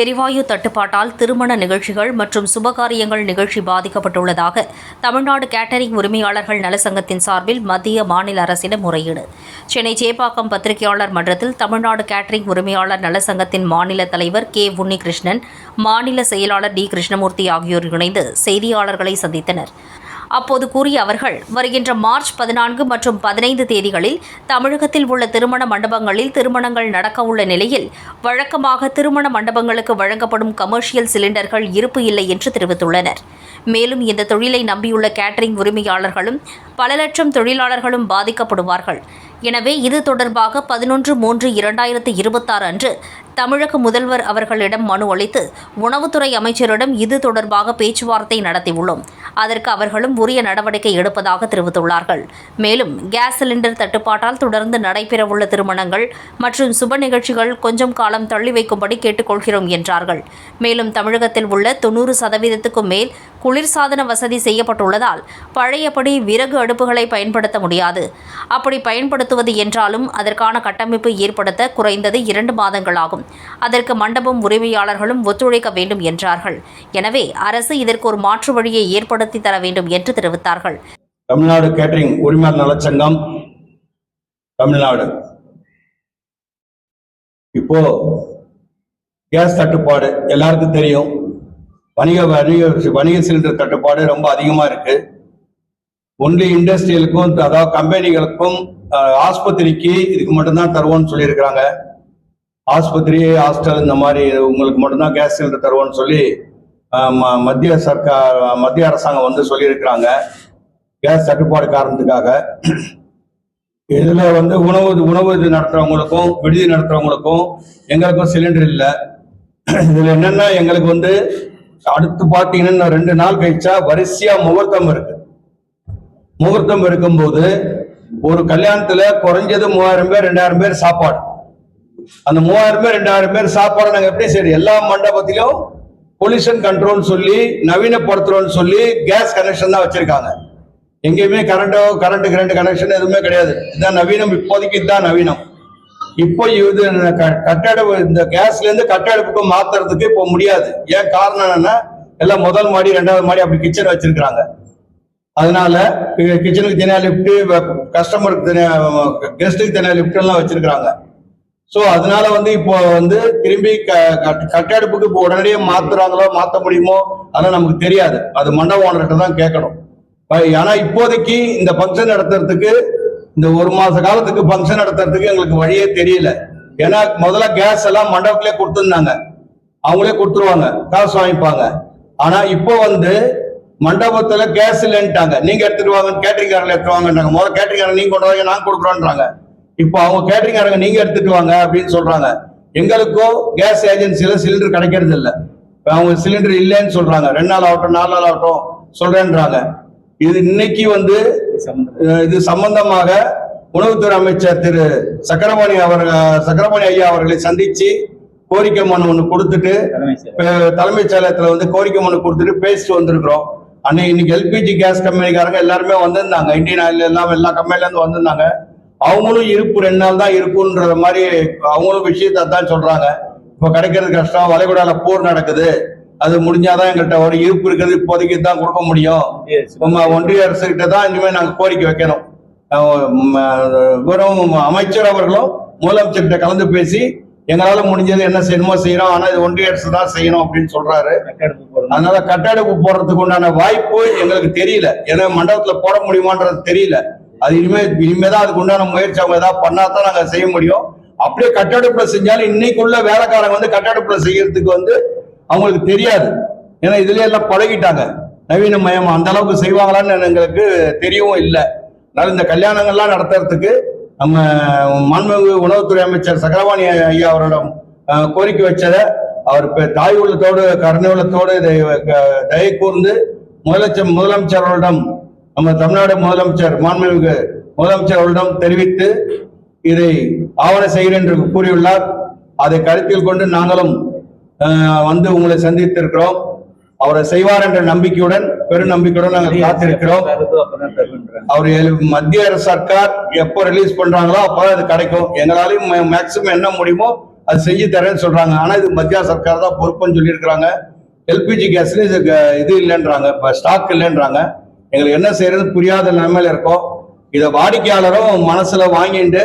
எரிவாயு தட்டுப்பாட்டால் திருமண நிகழ்ச்சிகள் மற்றும் சுபகாரியங்கள் நிகழ்ச்சி பாதிக்கப்பட்டுள்ளதாக தமிழ்நாடு கேட்டரிங் உரிமையாளர்கள் நலச்சங்கத்தின் சார்பில் மத்திய மாநில அரசிடம் முறையீடு. சென்னை சேப்பாக்கம் பத்திரிகையாளர் மன்றத்தில் தமிழ்நாடு கேட்டரிங் உரிமையாளர் நலச்சங்கத்தின் மாநில தலைவர் கே. உன்னிகிருஷ்ணன், மாநில செயலாளர் டி. கிருஷ்ணமூர்த்தி ஆகியோர் இணைந்து செய்தியாளர்களை சந்தித்தனர். அப்போது கூறிய அவர்கள், வருகின்ற மார்ச் 14 மற்றும் 15 தேதிகளில் தமிழகத்தில் உள்ள திருமண மண்டபங்களில் திருமணங்கள் நடக்கவுள்ள நிலையில் வழக்கமாக திருமண மண்டபங்களுக்கு வழங்கப்படும் கமர்ஷியல் சிலிண்டர்கள் இருப்பு இல்லை என்று தெரிவித்துள்ளனர். மேலும் இந்த தொழிலை நம்பியுள்ள கேட்டரிங் உரிமையாளர்களும் பல லட்சம் தொழிலாளர்களும் பாதிக்கப்படுவார்கள். எனவே இது தொடர்பாக 11/3/2026 அன்று தமிழக முதல்வர் அவர்களிடம் மனு அளித்து உணவுத்துறை அமைச்சரிடம் இது தொடர்பாக பேச்சுவார்த்தை நடத்தியுள்ளோம். அதற்கு அவர்களும் உரிய நடவடிக்கை எடுப்பதாக தெரிவித்துள்ளார்கள். மேலும் கேஸ் சிலிண்டர் தட்டுப்பாட்டால் தொடர்ந்து நடைபெறவுள்ள திருமணங்கள் மற்றும் சுப நிகழ்ச்சிகள் கொஞ்சம் காலம் தள்ளி வைக்கும்படி கேட்டுக்கொள்கிறோம் என்றார்கள். மேலும் தமிழகத்தில் உள்ள 90% மேல் குளிர்சாதன வசதி செய்யப்பட்டுள்ளதால் பழையபடி விறகு அடுப்புகளை பயன்படுத்த முடியாது. அப்படி பயன்படுத்துவது என்றாலும் அதற்கான கட்டமைப்பு ஏற்படுத்த குறைந்தது 2 மாதங்கள் ஆகும். அதற்கு மண்டபம் உரிமையாளர்களும் ஒத்துழைக்க வேண்டும் என்றார்கள். எனவே அரசு இதற்கு ஒரு மாற்று வழியை ஏற்படுத்தி தர வேண்டும் என்று தெரிவித்தார்கள். தமிழ்நாடு கேட்டரிங் உரிமையாளர் நலச்சங்கம் தமிழ்நாடு இப்போ கேஸ் தட்டுப்பாடு எல்லாருக்கும் தெரியும். வணிக சிலிண்டர் தட்டுப்பாடு ரொம்ப அதிகமா இருக்கு. ஒன்லி இண்டஸ்ட்ரியலுக்கும், அதாவது கம்பெனிகளுக்கும், ஆஸ்பத்திரிக்கு இதுக்கு மட்டும்தான் தருவோம்னு சொல்லியிருக்கிறாங்க. ஆஸ்பத்திரி, ஹாஸ்டல் இந்த மாதிரி உங்களுக்கு மட்டும்தான் கேஸ் சிலிண்டர் தருவோம்னு சொல்லி மத்திய அரசாங்கம் வந்து சொல்லியிருக்கிறாங்க. கேஸ் தட்டுப்பாடு காரணத்துக்காக இதுல வந்து உணவு நடத்துறவங்களுக்கும் விடுதி நடத்துறவங்களுக்கும் எங்களுக்கும் சிலிண்டர் இல்லை. இதுல என்னன்னா, எங்களுக்கு வந்து அடுத்து பார்த்தீங்கன்னா 2 நாள் கழிச்சா வரிசையா முகூர்த்தம் இருக்கு. முகூர்த்தம் இருக்கும்போது ஒரு கல்யாணத்துல குறைஞ்சது 3000 பேர் 2000 பேர் சாப்பாடு. அந்த 3000 பேர் 2000 பேர் சாப்பாடு நாங்க எப்படி சரி எல்லா மண்டபத்திலும் பொல்யூஷன் கண்ட்ரோல் சொல்லி நவீனப்படுத்துறோம்னு சொல்லி கேஸ் கனெக்ஷன் தான் வச்சிருக்காங்க. எங்கேயுமே கரண்ட் கனெக்ஷன் எதுவுமே கிடையாது. இதுதான் நவீனம். இப்போதைக்கு இதுதான் நவீனம். இப்போ இது கட்டடப்பு, இந்த கேஸ்ல இருந்து கட்டடப்புக்கு மாத்துறதுக்கு இப்போ முடியாது. ஏன் காரணம் என்னன்னா, எல்லாம் முதல் மாடி 2வது மாடி அப்படி கிச்சன் வச்சிருக்காங்க. அதனால கிச்சனுக்கு தனியா லிப்ட், கஸ்டமருக்கு தனியா, கெஸ்ட்டுக்கு தனியா லிப்ட் எல்லாம் வச்சிருக்காங்க. ஸோ அதனால வந்து இப்போ வந்து திரும்பி கட்டடப்புக்கு இப்போ உடனடியே மாத்துறாங்களோ மாற்ற முடியுமோ அதெல்லாம் நமக்கு தெரியாது. அது மண்டப ஓனர்கிட்ட தான் கேட்கணும். ஆனா இப்போதைக்கு இந்த ஃபங்க்ஷன் நடத்துறதுக்கு, இந்த 1 மாச காலத்துக்கு ஃபங்க்ஷன் நடத்துறதுக்கு எங்களுக்கு வழியே தெரியல. ஏன்னா முதல்ல கேஸ் எல்லாம் மண்டபத்திலே கொடுத்துருந்தாங்க, அவங்களே கொடுத்துருவாங்க, காசு வாங்கிப்பாங்க. ஆனா இப்போ வந்து மண்டபத்துல கேஸ் இல்லைன்ட்டாங்க. நீங்க எடுத்துட்டு வாங்க, கேட்டரிங்காரங்க எடுத்துட்டு வாங்கன்றாங்க. முதல்ல கேட்டரிங்காரங்க நீங்க கொண்டு வாங்க, நாங்க கொடுக்குறோன்றாங்க. இப்போ அவங்க கேட்டரிங்காரங்க நீங்க எடுத்துட்டு வாங்க அப்படின்னு சொல்றாங்க. எங்களுக்கும் கேஸ் ஏஜென்சியில சிலிண்டர் கிடைக்கிறது இல்லை. அவங்க சிலிண்டர் இல்லைன்னு சொல்றாங்க. 2 நாள் ஆகட்டும் 4 நாள் ஆகட்டும் சொல்றேன்றாங்க. இது இன்னைக்கு வந்து இது சம்பந்தமாக உணவுத்துறை அமைச்சர் திரு சக்கரபாணி ஐயா அவர்களை சந்திச்சு கோரிக்கை மனு ஒண்ணு கொடுத்துட்டு, தலைமைச் செயலகத்துல வந்து கோரிக்கை மனு கொடுத்துட்டு பேசிட்டு வந்திருக்கிறோம். இன்னைக்கு எல்பிஜி கேஸ் கம்பெனிக்காரங்க எல்லாருமே வந்திருந்தாங்க. இந்தியன் ஆயில் எல்லாம் எல்லா கம்பெனில இருந்து வந்திருந்தாங்க. அவங்களும் இருப்பு 2 நாள் தான் இருக்குன்ற மாதிரி அவங்களும் விஷயத்த தான் சொல்றாங்க. இப்ப கிடைக்கிறது கஷ்டம், வளைகுடால போர் நடக்குது, அது முடிஞ்சாதான் எங்கள்கிட்ட ஒரு இருப்பு இருக்கிறது, இப்போதைக்கு தான் கொடுக்க முடியும். ஒன்றிய அரசு கிட்ட தான் இனிமேல் நாங்கள் கோரிக்கை வைக்கணும். அமைச்சர் அவர்களும் முதலமைச்சர்கிட்ட கலந்து பேசி எங்களால முடிஞ்சது என்ன செய்யணுமோ செய்யறோம், ஆனா இது ஒன்றிய அரசு தான் செய்யணும் அப்படின்னு சொல்றாரு. அதனால கட்டடப்பு போடுறதுக்கு உண்டான வாய்ப்பு எங்களுக்கு தெரியல. ஏன்னா மண்டபத்துல போட முடியுமான்றது தெரியல. அது இனிமேதான் அதுக்கு உண்டான முயற்சி அவங்க ஏதாவது பண்ணாதான் நாங்க செய்ய முடியும். அப்படியே கட்டடப்புல செஞ்சாலும் இன்னைக்குள்ள வேலைக்காரங்க வந்து கட்டடப்புல செய்யறதுக்கு வந்து அவங்களுக்கு தெரியாது. ஏன்னா இதுல எல்லாம் பழகிட்டாங்க, நவீன மயம். அந்த அளவுக்கு செய்வாங்களான்னு எங்களுக்கு தெரியவும் இல்லை. அதனால இந்த கல்யாணங்கள்லாம் நடத்துறதுக்கு நம்ம மாண்புமிகு உணவுத்துறை அமைச்சர் சக்கரபாணி ஐயா அவரிடம் கோரிக்கை வச்சதை அவர் தாய் உள்ளத்தோடு கருணை உள்ளத்தோடு இதை தயை கூர்ந்து முதலமைச்சர் அவர்களிடம், நம்ம தமிழ்நாடு முதலமைச்சர் மாண்புமிகு முதலமைச்சர் அவர்களிடம் தெரிவித்து இதை ஆவண செய்கிறேன் என்று கூறியுள்ளார். அதை கருத்தில் கொண்டு நாங்களும் வந்து உங்களை சந்தித்திருக்கிறோம். அவரை செய்வார் என்ற நம்பிக்கையுடன், பெருநம்பிக்கையுடன் நாங்கள் காத்திருக்கிறோம். அவர் மத்திய அரசு சர்க்கார் எப்போ ரிலீஸ் பண்றாங்களோ அப்போ அது கிடைக்கும். எங்களாலையும் மேக்சிமம் என்ன முடியுமோ அது செஞ்சு தரேன்னு சொல்றாங்க. ஆனா இது மத்திய சர்க்கார் தான் பொறுப்புன்னு சொல்லியிருக்கிறாங்க. எல்பிஜி கேஸ்ல இது இல்லைன்றாங்க, இப்போ ஸ்டாக் இல்லைன்றாங்க. எங்களுக்கு என்ன செய்யறது புரியாத நிலைமையில இருக்கோம். இதை வாடிக்கையாளரும் மனசுல வாங்கிட்டு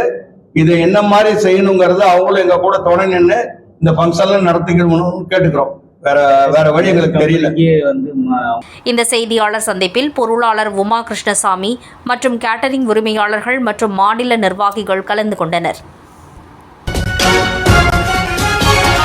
இதை என்ன மாதிரி செய்யணுங்கிறது அவங்களும் எங்க கூட துணை நின்று இந்த ஃபங்க்ஷன்ல நடத்திக்கணும்னு கேட்டுக்கிறோம். வேற வழி எங்களுக்கு தெரியல. இந்த செய்தியாளர் சந்திப்பில் பொருளாளர் உமா கிருஷ்ணசாமி மற்றும் கேட்டரிங் உரிமையாளர்கள் மற்றும் மாநில நிர்வாகிகள் கலந்து கொண்டனர்.